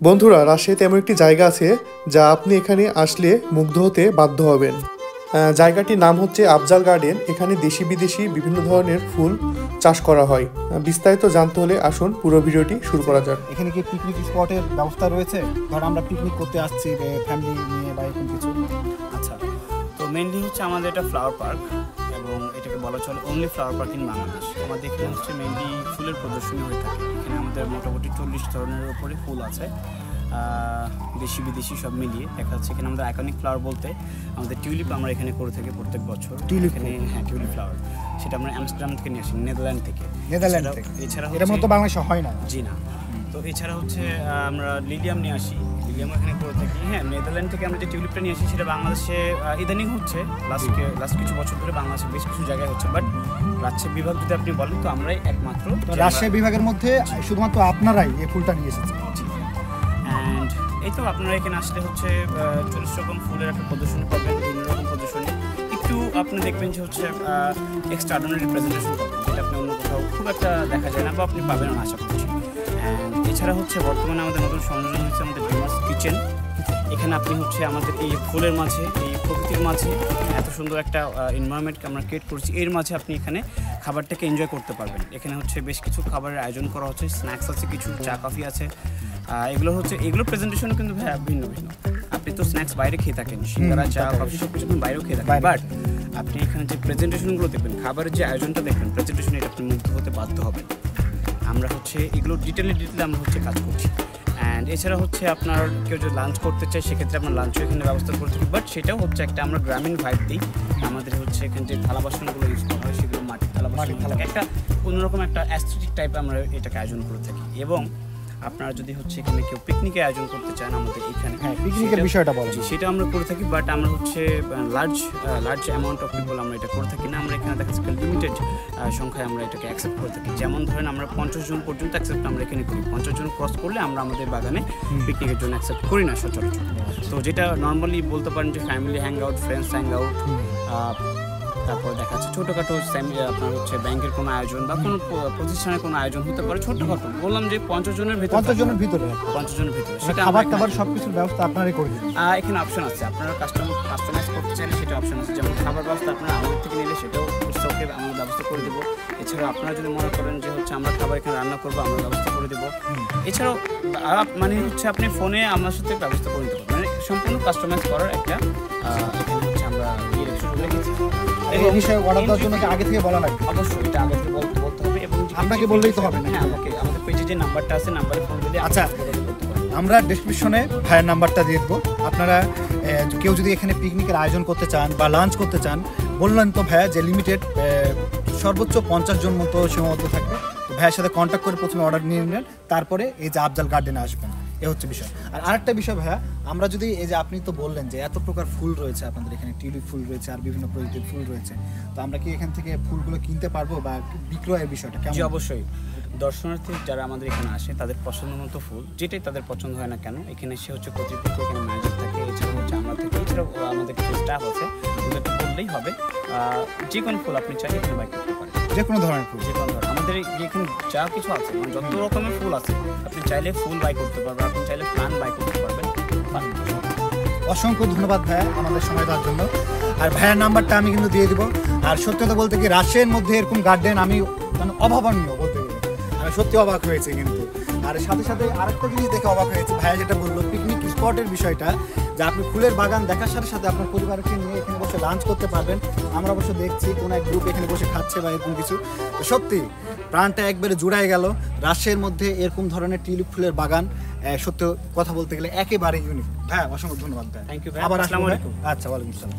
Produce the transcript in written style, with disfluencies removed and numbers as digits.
বন্ধুরা, রাজশাহীতে এমন একটি জায়গা আছে যা আপনি এখানে আসলে মুগ্ধ হতে বাধ্য হবেন। জায়গাটির নাম হচ্ছে আফজাল গার্ডেন। এখানে দেশি বিদেশি বিভিন্ন ধরনের ফুল চাষ করা হয়। বিস্তারিত জানতে হলে আসুন পুরো ভিডিওটি শুরু করা যাক। এখানে কি পিকনিক স্পটের ব্যবস্থা রয়েছে? ধর আমরা পিকনিক করতে আসছি ফ্যামিলি নিয়ে বা এরকম কিছু। আচ্ছা, তো মেনলি হচ্ছে আমাদের এটা ফ্লাওয়ার পার্ক এবং এটাকে বলা চলে only flower park in Bangladesh. আমাদের এখানে হচ্ছে মেনলি ফুলের প্রদর্শনী হয়ে থাকে। এখানে আমাদের মোটামুটি 40 ধরনের উপরে ফুল আছে, দেশি বিদেশি সব মিলিয়ে দেখা যাচ্ছে। এখানে আমাদের আইকনিক ফ্লাওয়ার বলতে আমাদের টিউলিপ আমরা এখানে করে থাকি প্রত্যেক বছর। টিউলিপ, এখানে হ্যাঁ টিউলিপ ফ্লাওয়ার, সেটা আমরা আমস্টারডাম থেকে নিয়ে আসি, নেদারল্যান্ড থেকে। এছাড়া এর মতো বাংলাদেশে হয় না। জি না। তো এছাড়া হচ্ছে আমরা লিলিয়াম নিয়ে আসি, লিলিয়াম এখানে করে থাকি। হ্যাঁ, নেদারল্যান্ড থেকে আমরা যে টিউলিপটা নিয়ে আসি সেটা বাংলাদেশে ইদানিং হচ্ছে, লাস্ট কিছু বছর ধরে বাংলাদেশে বেশ কিছু জায়গায় হচ্ছে। বাট রাজশাহী বিভাগ যদি আপনি বলেন তো আমরাই একমাত্র। রাজশাহী বিভাগের মধ্যে শুধুমাত্র আপনারাই এই ফুলটা নিয়ে এসেছেন। অ্যান্ড এই তো আপনারা এখানে আসলে হচ্ছে 40 রকম ফুলের একটা প্রদর্শনী পাবেন, বিভিন্ন রকম প্রদর্শনী। একটু আপনি দেখবেন যে হচ্ছে এক্সট্রাঅর্ডিনারি প্রেজেন্টেশন পাবেন, যেটা আপনি অন্য কোথাও খুব একটা দেখা যায় না বা আপনি পাবেন না আশা করছি। অ্যান্ড এছাড়া হচ্ছে বর্তমানে আমাদের নতুন সংযোজন হচ্ছে আমাদের ড্রিমার্স কিচেন। এখানে আপনি হচ্ছে আমাদের এই ফুলের মাঝে, এই প্রকৃতির মাঝে এত সুন্দর একটা এনভায়রনমেন্টকে আমরা ক্রিয়েট করছি, এর মাঝে আপনি এখানে খাবারটাকে এনজয় করতে পারবেন। এখানে হচ্ছে বেশ কিছু খাবারের আয়োজন করা হচ্ছে, স্ন্যাক্স আছে, কিছু চা কফি আছে। এগুলো প্রেজেন্টেশন কিন্তু ভিন্ন ভিন্ন। আপনি তো স্ন্যাক্স বাইরে খেয়ে থাকেন, সিঙ্গারা চা কফি সব কিছু বাইরেও খেয়ে থাকেন, বাট আপনি এখানে যে প্রেজেন্টেশনগুলো দেখবেন, খাবারের যে আয়োজনটা দেখবেন, প্রেজেন্টেশন এটা আপনি মুগ্ধ হতে বাধ্য হবেন। আমরা হচ্ছে এগুলো ডিটেলে আমরা হচ্ছে কাজ করছি। অ্যান্ড এছাড়া হচ্ছে আপনার কেউ যদি লাঞ্চ করতে চায় সেক্ষেত্রে আমরা লাঞ্চও এখানে ব্যবস্থা করে থাকি। বাট সেটাও হচ্ছে একটা আমরা গ্রামীণ ভাইব দিই। আমাদের হচ্ছে এখানে যে থালা বাসনগুলো ইউজ করা হয় সেগুলো মাটির থালা বাসন, একটা অন্যরকম একটা অ্যাস্থেটিক টাইপ আমরা এটাকে আয়োজন করে থাকি। এবং আপনারা যদি হচ্ছে এখানে কেউ পিকনিকের আয়োজন করতে চান আমাদের এখানে, হ্যাঁ পিকনিকের বিষয়টা বলেন, সেটা আমরা করে থাকি। বাট আমরা হচ্ছে লার্জ অ্যামাউন্ট অফ পিপল আমরা এটা করে থাকি না। আমরা এখানে দেখা যাচ্ছে লিমিটেড সংখ্যায় আমরা এটাকে অ্যাকসেপ্ট করে থাকি। যেমন ধরেন আমরা 50 জন পর্যন্ত অ্যাকসেপ্ট আমরা এখানে করি। 50 জন ক্রস করলে আমরা আমাদের বাগানে পিকনিকের জন্য অ্যাকসেপ্ট করি না সচরাচর। তো যেটা নর্মালি বলতে পারেন যে family hang out, friends hang out, তারপর দেখা যাচ্ছে ছোটোখাটো আপনার হচ্ছে ব্যাংকের কোনো আয়োজন বা কোনো প্রতিষ্ঠানের কোনো আয়োজন হতে পারে ছোটোখাটো। বললাম যে 50 জনের ভিতরে সেটা খাবার সব কিছুর ব্যবস্থা আপনারাই করে দিন। এখানে অপশন আছে, আপনারা কাস্টমাইজ করতে চাইলে সেটা অপশন আছে। যেমন খাবার ব্যবস্থা আপনারা আমাদের থেকে নিলে সেটাও ওকে আমরা ব্যবস্থা করে দেবো। এছাড়াও আপনারা যদি মনে করেন যে হচ্ছে আমরা খাবার এখানে রান্না করবো, আমরা ব্যবস্থা করে দেবো। এছাড়াও মানে হচ্ছে আপনি ফোনে আমার সাথে ব্যবস্থা করে দিতে পারবেন, মানে সম্পূর্ণ কাস্টমাইজ করার একটা এখানে হচ্ছে আমরা রেখেছি। এই বিষয়ে অর্ডার দেওয়ার জন্য আগে থেকে বলা লাগবে? অবশ্যই এটা আগে থেকে বলতে হবে এবং আপনাকে বললেই তো হবে না। হ্যাঁ, আমাদের পেজে যে নাম্বারটা আছে নাম্বারে ফোন দিলে। আচ্ছা, আমরা ডেসক্রিপশনে ভাইয়ের নাম্বারটা দিয়ে দেবো। আপনারা কেউ যদি এখানে পিকনিকের আয়োজন করতে চান বা লাঞ্চ করতে চান, বললেন তো ভাইয়া যে লিমিটেড সর্বোচ্চ 50 জন মতো সীমাবদ্ধ থাকবে। তো ভাইয়ের সাথে কন্ট্যাক্ট করে প্রথমে অর্ডার নিয়ে নেন, তারপরে এই যে আফজাল গার্ডেনে আসবেন। এ হচ্ছে বিষয়। আর আরেকটা বিষয় ভাইয়া, আমরা যদি এই যে আপনি তো বললেন যে এত প্রকার ফুল রয়েছে আপনাদের এখানে, টিউলিপ ফুল রয়েছে আর বিভিন্ন প্রজাতির ফুল রয়েছে, তো আমরা কি এখান থেকে ফুলগুলো কিনতে পারবো বা বিক্রয়ের বিষয়টা কেমন? জি অবশ্যই। দর্শনার্থী যারা আমাদের এখানে আসে তাদের পছন্দ মতো ফুল যেটাই তাদের পছন্দ হয় না কেন, এখানে সে হচ্ছে কর্তৃপক্ষ, এখানে ম্যানেজার থাকে, এছাড়াও হচ্ছে আমরা থাকি, এছাড়াও আমাদের কিছু স্টাফ আছে, ওদেরকে বললেই হবে। যে কোনো ফুল আপনি চাইলে এখানে বাই করতে পারেন, যে কোনো ধরনের ফুল, যে কোনো ধরনের। আমাদের এখানে যা কিছু আছে, মানে যত রকমের ফুল আছে আপনি চাইলে ফুল বাই করতে পারবেন, আপনি চাইলে প্লান্ট বাই করতে পারবেন। অসংখ্য ধন্যবাদ ভাইয়া আমাদের সময় দেওয়ার জন্য। আর ভাইয়ার নাম্বারটা আমি কিন্তু দিয়ে দিব। আর সত্যি কথা বলতে কি, রাজশাহীর মধ্যে এরকম গার্ডেন আমি মানে অভাবনীয় বলতে গেলে, আমি সত্যি অবাক হয়েছে কিন্তু। আর সাথে সাথে আরেকটা জিনিস দেখে অবাক হয়েছে, ভাইয়া যেটা বললো পিকনিক স্পটের বিষয়টা, যে আপনি ফুলের বাগান দেখার সাথে সাথে আপনার পরিবারকে নিয়ে এখানে বসে লাঞ্চ করতে পারবেন। আমরা অবশ্য দেখছি কোনো এক গ্রুপ এখানে বসে খাচ্ছে বা এরকম কিছু। সত্যি প্রাণটা একবারে জুড়াই গেল। রাজশাহীর মধ্যে এরকম ধরনের টিউলিপ ফুলের বাগান সত্য কথা বলতে গেলে একেবারে ইউনিক। হ্যাঁ, অসংখ্য ধন্যবাদ ভাই। থ্যাংক ইউ ভাই। আবার আসসালামু আলাইকুম। আচ্ছা, ওয়ালাইকুম আসসালাম।